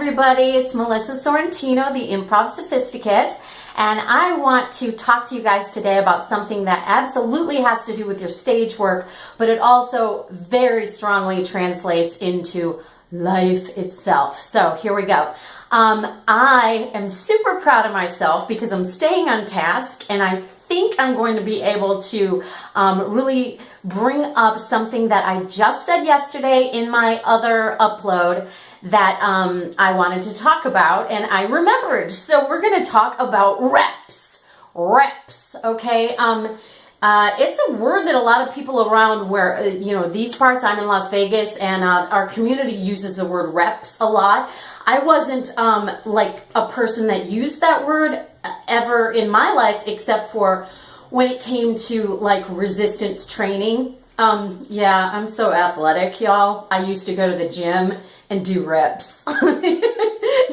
everybody, it's Melissa Sorrentino, the Improv Sophisticate, and I want to talk to you guys today about something that absolutely has to do with your stage work, but it also very strongly translates into life itself. So here we go. I am super proud of myself because I'm staying on task, and I think I'm going to be able to really bring up something that I just said yesterday in my other upload that I wanted to talk about, and I remembered. So we're going to talk about reps. Reps, okay? It's a word that a lot of people around where, these parts, I'm in Las Vegas, and our community uses the word reps a lot. I wasn't like a person that used that word ever in my life, except for when it came to like resistance training. Yeah, I'm so athletic, y'all. I used to go to the gym and do reps.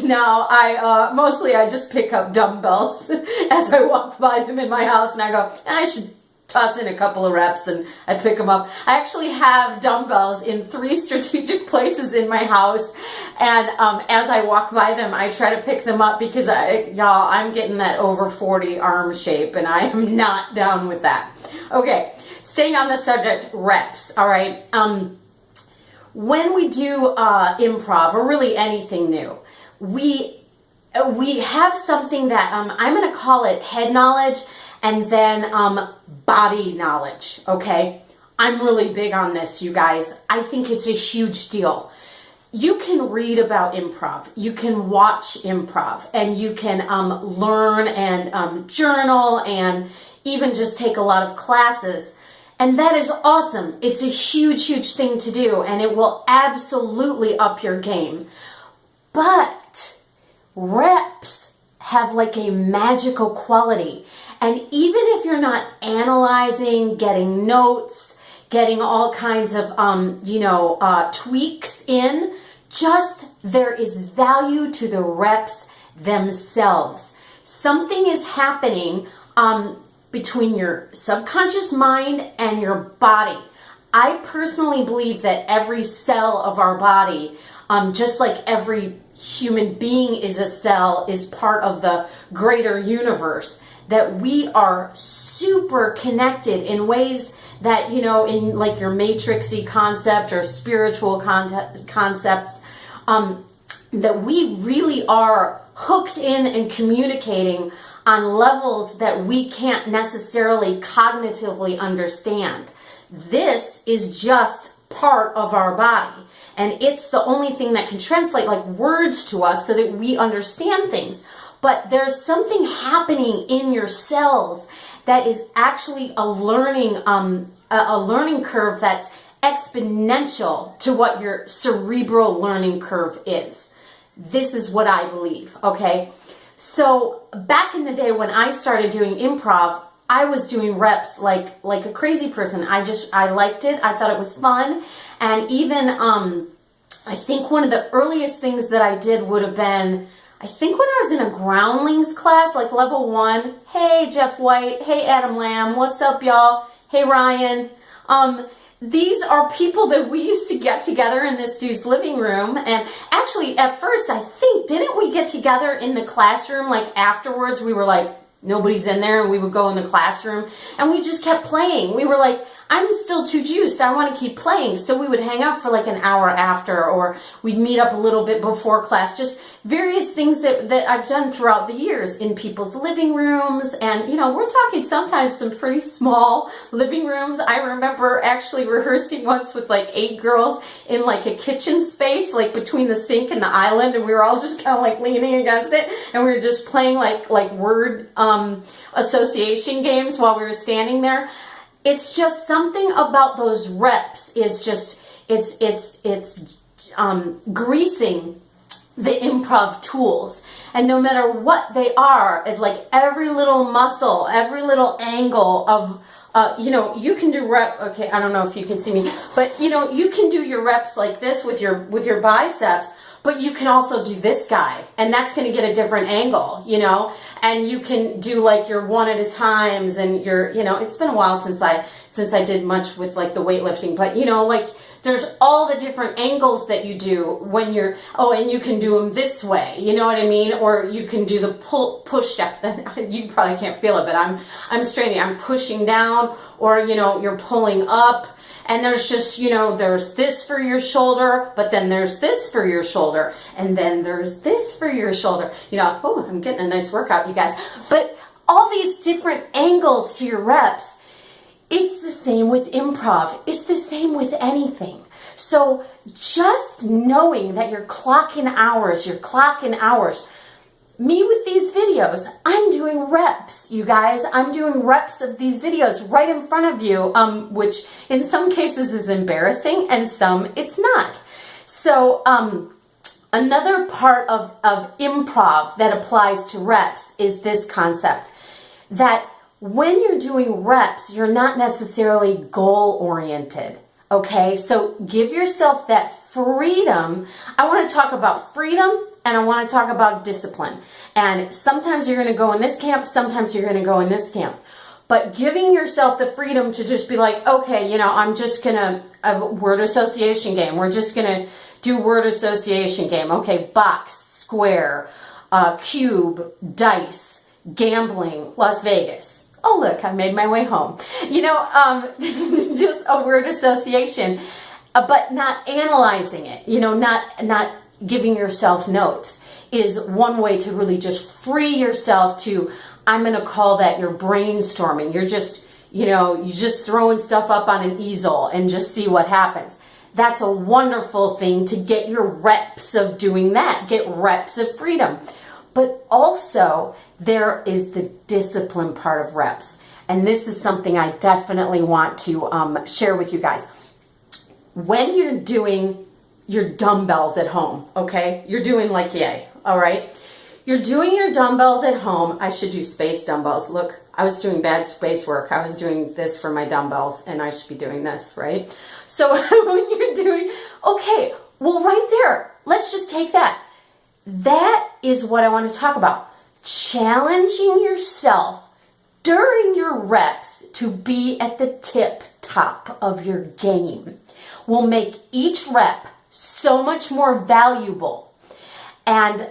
Now I just pick up dumbbells as I walk by them in my house, and I go, I should toss in a couple of reps, and I pick them up. I actually have dumbbells in 3 strategic places in my house, and as I walk by them, I try to pick them up because I'm getting that over 40 arm shape, and I am not down with that. Okay, staying on the subject, reps, all right? When we do improv, or really anything new, we have something that I'm going to call it head knowledge, and then body knowledge, okay? I'm really big on this, you guys. I think it's a huge deal. You can read about improv, you can watch improv, and you can learn and journal and even just take a lot of classes. And that is awesome. It's a huge, huge thing to do, and it will absolutely up your game. But reps have like a magical quality. And even if you're not analyzing, getting notes, getting all kinds of, tweaks in, there is value to the reps themselves. Something is happening between your subconscious mind and your body. I personally believe that every cell of our body, just like every human being is a cell, is part of the greater universe, that we are super connected in ways that, in like your matrixy concept or spiritual concepts, that we really are hooked in and communicating on levels that we can't necessarily cognitively understand. This is just part of our body, and it's the only thing that can translate like words to us so that we understand things. But there's something happening in your cells that is actually a learning curve that's exponential to what your cerebral learning curve is. This is what I believe, okay? So back in the day when I started doing improv, I was doing reps like a crazy person. I liked it. I thought it was fun. And even I think one of the earliest things that I did would have been, I think when I was in a groundlings class, like level 1, hey Jeff White, hey Adam Lamb, what's up y'all? Hey Ryan. These are people that we used to get together in this dude's living room. And actually at first, I think, didn't we get together in the classroom? Like afterwards, we were like, nobody's in there, and we would go in the classroom and we just kept playing. We were like, I'm still too juiced, I want to keep playing. So we would hang out for like an hour after, or we'd meet up a little bit before class. Just various things that I've done throughout the years in people's living rooms. And we're talking sometimes some pretty small living rooms. I remember actually rehearsing once with like 8 girls in like a kitchen space, like between the sink and the island, and we were all just kind of like leaning against it, and we were just playing like word association games while we were standing there. It's just something about those reps is just, it's greasing the improv tools. And no matter what they are, it's like every little muscle, every little angle of, you can do okay, I don't know if you can see me, but you can do your reps like this with your biceps, but you can also do this guy, and that's going to get a different angle, and you can do like your one at a times, and your, it's been a while since I did much with like the weightlifting, but like There's all the different angles that you do when you're, oh, and you can do them this way, you know what I mean? Or you can do the push down. You probably can't feel it, but I'm straightening, I'm pushing down, or, you know, you're pulling up. And there's just, you know, there's this for your shoulder, but then there's this for your shoulder, and then there's this for your shoulder. You know, oh, I'm getting a nice workout, you guys. But all these different angles to your reps. It's the same with improv. It's the same with anything. So just knowing that you're clocking hours. Me with these videos, I'm doing reps, you guys. I'm doing reps of these videos right in front of you, which in some cases is embarrassing and some it's not. So another part of improv that applies to reps is this concept that when you're doing reps, you're not necessarily goal-oriented, okay? So give yourself that freedom. I want to talk about freedom, and I want to talk about discipline. And sometimes you're going to go in this camp, sometimes you're going to go in this camp. But giving yourself the freedom to just be like, okay, you know, I'm just going to, a word association game. We're just going to do word association game. Okay, box, square, cube, dice, gambling, Las Vegas. Oh, look, I made my way home. You know, just a word association, but not analyzing it, you know, not giving yourself notes is one way to really just free yourself to, I'm going to call that your brainstorming. You're just, you know, you're just throwing stuff up on an easel and just see what happens. That's a wonderful thing to get your reps of doing that, get reps of freedom. But also, there is the discipline part of reps. And this is something I definitely want to share with you guys. When you're doing your dumbbells at home, okay? You're doing like yay, all right? You're doing your dumbbells at home. I should do space dumbbells. Look, I was doing bad space work. I was doing this for my dumbbells, and I should be doing this, right? So when you're doing, okay, well, right there, let's just take that. That is what I want to talk about. Challenging yourself during your reps to be at the tip top of your game will make each rep so much more valuable. And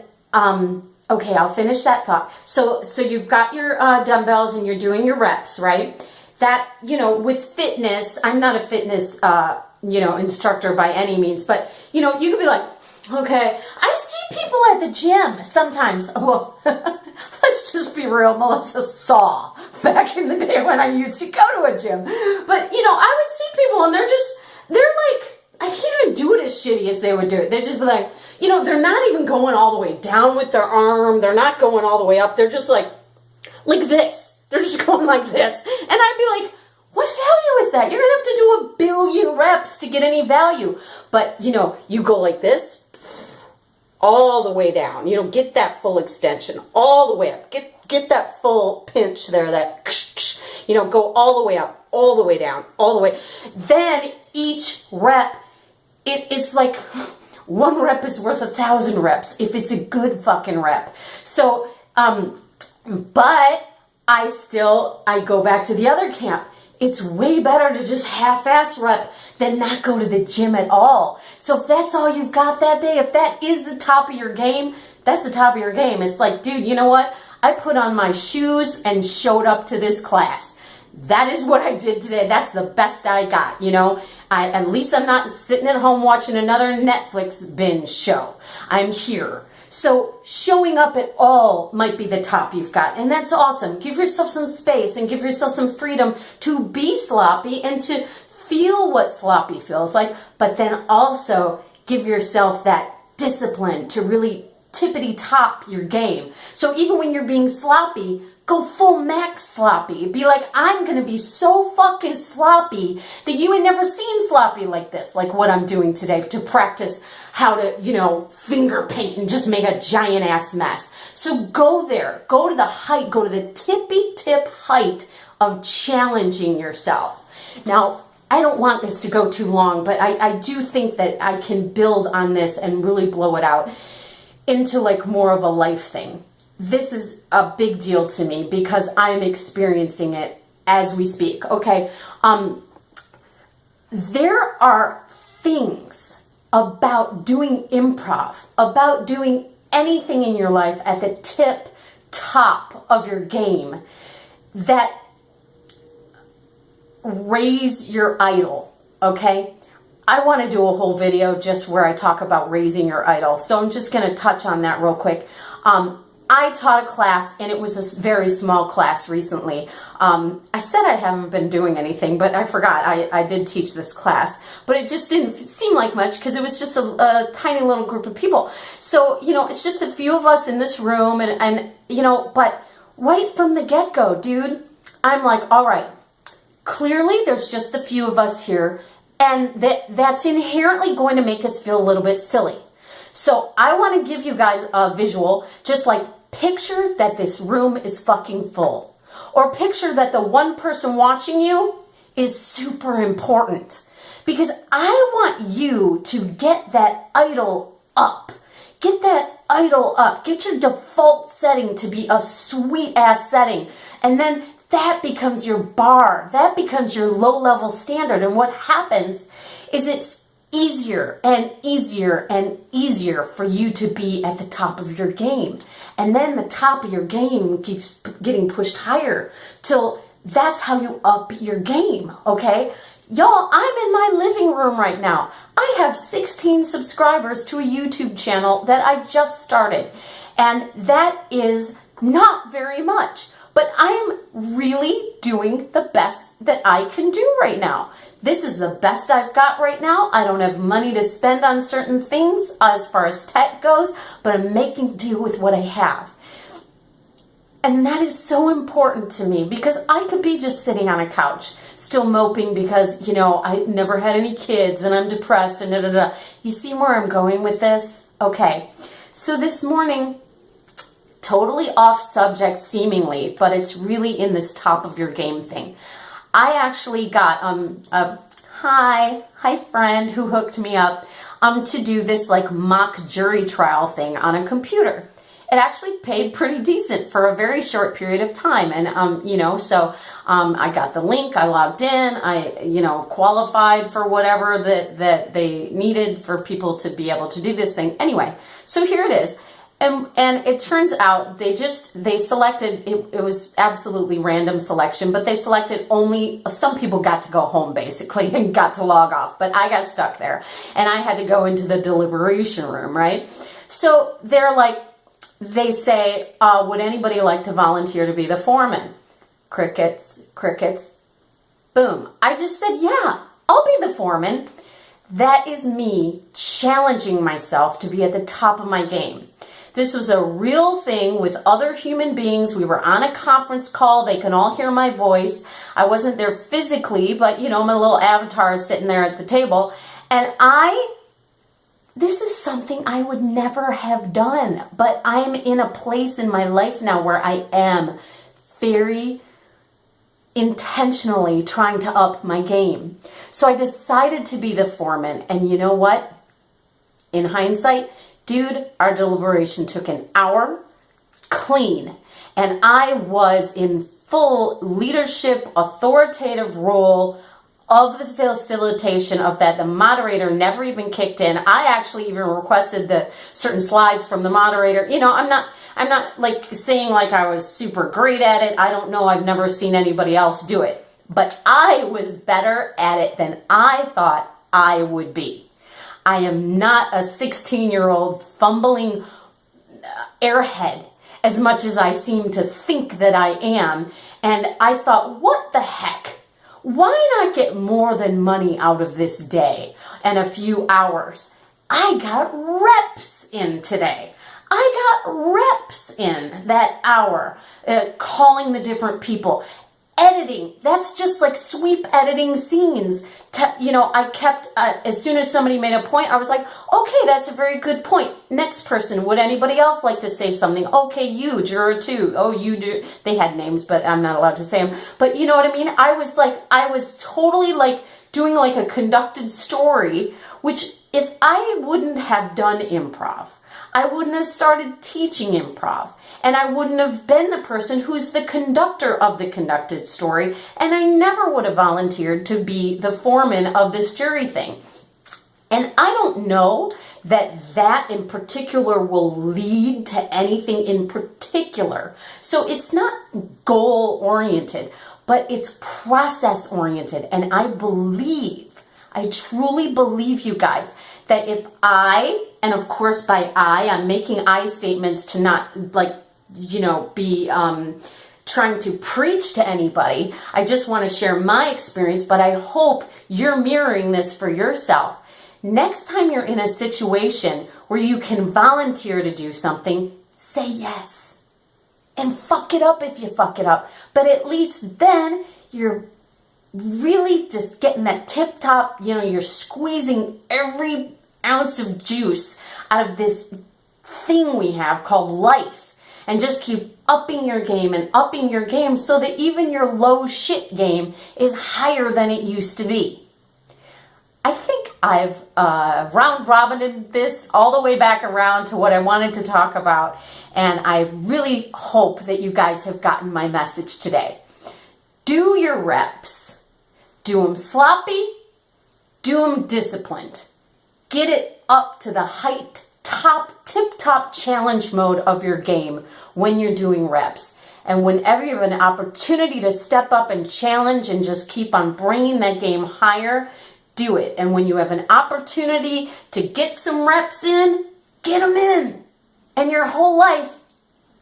okay, I'll finish that thought. So you've got your dumbbells and you're doing your reps, right? That, you know, with fitness, I'm not a fitness you know, instructor by any means, but you know, you could be like, okay, I see people at the gym sometimes. Well, let's just be real. Melissa saw back in the day when I used to go to a gym. But, you know, I would see people and they're like, I can't even do it as shitty as they would do it. They'd just be like, you know, they're not even going all the way down with their arm. They're not going all the way up. They're just like this. They're just going like this. And I'd be like, what value is that? You're going to have to do 1 billion reps to get any value. But, you know, you go like this, all the way down. You know, get that full extension all the way up. Get that full pinch there, that, you know, go all the way up, all the way down, all the way. Then each rep, it's like 1 rep is worth 1,000 reps if it's a good fucking rep. So, but I go back to the other camp. It's way better to just half-ass rep than not go to the gym at all. So if that's all you've got that day, if that is the top of your game, that's the top of your game. It's like, dude, you know what? I put on my shoes and showed up to this class. That is what I did today. That's the best I got, you know? At least I'm not sitting at home watching another Netflix binge show. I'm here. So showing up at all might be the top you've got. And that's awesome. Give yourself some space and give yourself some freedom to be sloppy and to feel what sloppy feels like. But then also give yourself that discipline to really tippity top your game. So even when you're being sloppy, go full max sloppy. Be like, I'm going to be so fucking sloppy that you ain't never seen sloppy like this, like what I'm doing today to practice how to, you know, finger paint and just make a giant ass mess. So go there, go to the height, go to the tippy tip height of challenging yourself. Now, I don't want this to go too long, but I do think that I can build on this and really blow it out into like more of a life thing. This is a big deal to me because I'm experiencing it as we speak, okay? There are things about doing improv, about doing anything in your life at the tip top of your game that raise your idol, okay? I want to do a whole video just where I talk about raising your idol, so I'm just going to touch on that real quick. I taught a class, and it was a very small class recently. I said I haven't been doing anything, but I forgot. I did teach this class, but it just didn't seem like much because it was just a tiny little group of people. So, you know, it's just a few of us in this room, and you know, but right from the get-go, dude, I'm like, all right, clearly there's just the few of us here, and that's inherently going to make us feel a little bit silly. So I want to give you guys a visual, just like picture that this room is fucking full. Or picture that the one person watching you is super important. Because I want you to get that idol up. Get that idol up. Get your default setting to be a sweet ass setting. And then that becomes your bar. That becomes your low level standard. And what happens is it's easier and easier and easier for you to be at the top of your game. And then the top of your game keeps getting pushed higher till that's how you up your game, okay? Y'all, I'm in my living room right now. I have 16 subscribers to a YouTube channel that I just started. And that is not very much. But I'm really doing the best that I can do right now. This is the best I've got right now. I don't have money to spend on certain things as far as tech goes, but I'm making do with what I have. And that is so important to me because I could be just sitting on a couch, still moping because, you know, I never had any kids and I'm depressed and da-da-da. You see where I'm going with this? Okay. So this morning, totally off subject seemingly, but it's really in this top of your game thing. I actually got a hi friend who hooked me up to do this like mock jury trial thing on a computer. It actually paid pretty decent for a very short period of time. And, you know, so I got the link, I logged in, I, you know, qualified for whatever that they needed for people to be able to do this thing. Anyway, so here it is. And it turns out they selected, it was absolutely random selection, but they selected only, some people got to go home basically and got to log off, but I got stuck there and I had to go into the deliberation room, right? So they're like, they say, would anybody like to volunteer to be the foreman? Crickets, crickets, boom. I just said, yeah, I'll be the foreman. That is me challenging myself to be at the top of my game. This was a real thing with other human beings. We were on a conference call. They can all hear my voice. I wasn't there physically, but, you know, my little avatar is sitting there at the table. And this is something I would never have done. But I'm in a place in my life now where I am very intentionally trying to up my game. So I decided to be the foreman. And you know what? In hindsight, dude, our deliberation took an hour, clean, and I was in full leadership, authoritative role of the facilitation of that. The moderator never even kicked in. I actually even requested the certain slides from the moderator. You know, I'm not like saying like I was super great at it. I don't know. I've never seen anybody else do it, but I was better at it than I thought I would be. I am not a 16-year-old fumbling airhead as much as I seem to think that I am. And I thought, what the heck? Why not get more than money out of this day and a few hours? I got reps in today. I got reps in that hour, calling the different people. Editing, that's just like sweep editing scenes. You know, I kept, as soon as somebody made a point, I was like, okay, that's a very good point. Next person, would anybody else like to say something? Okay, you, juror 2. Oh, you do. They had names, but I'm not allowed to say them. But you know what I mean? I was totally like doing like a conducted story, which if I wouldn't have done improv, I wouldn't have started teaching improv, and I wouldn't have been the person who's the conductor of the conducted story, and I never would have volunteered to be the foreman of this jury thing. And I don't know that in particular will lead to anything in particular. So it's not goal oriented, but it's process oriented. And I truly believe, you guys, that if and of course by I'm making I statements to not be trying to preach to anybody. I just want to share my experience, but I hope you're mirroring this for yourself. Next time you're in a situation where you can volunteer to do something, say yes. And fuck it up if you fuck it up. But at least then you're really just getting that tip top, you're squeezing every ounce of juice out of this thing we have called life. And just keep upping your game and upping your game so that even your low shit game is higher than it used to be. I think I've round robited this all the way back around to what I wanted to talk about. And I really hope that you guys have gotten my message today. Do your reps. Do them sloppy. Do them disciplined. Get it up to the tip-top challenge mode of your game when you're doing reps. And whenever you have an opportunity to step up and challenge and just keep on bringing that game higher, do it. And when you have an opportunity to get some reps in, get them in. And your whole life,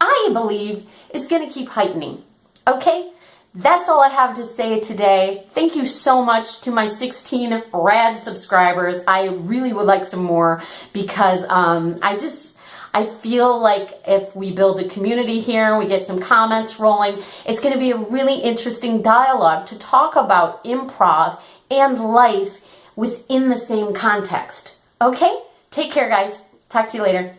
I believe, is going to keep heightening. Okay? That's all I have to say today. Thank you so much to my 16 rad subscribers. I really would like some more because I feel like if we build a community here, we get some comments rolling, it's going to be a really interesting dialogue to talk about improv and life within the same context. Okay? Take care, guys. Talk to you later.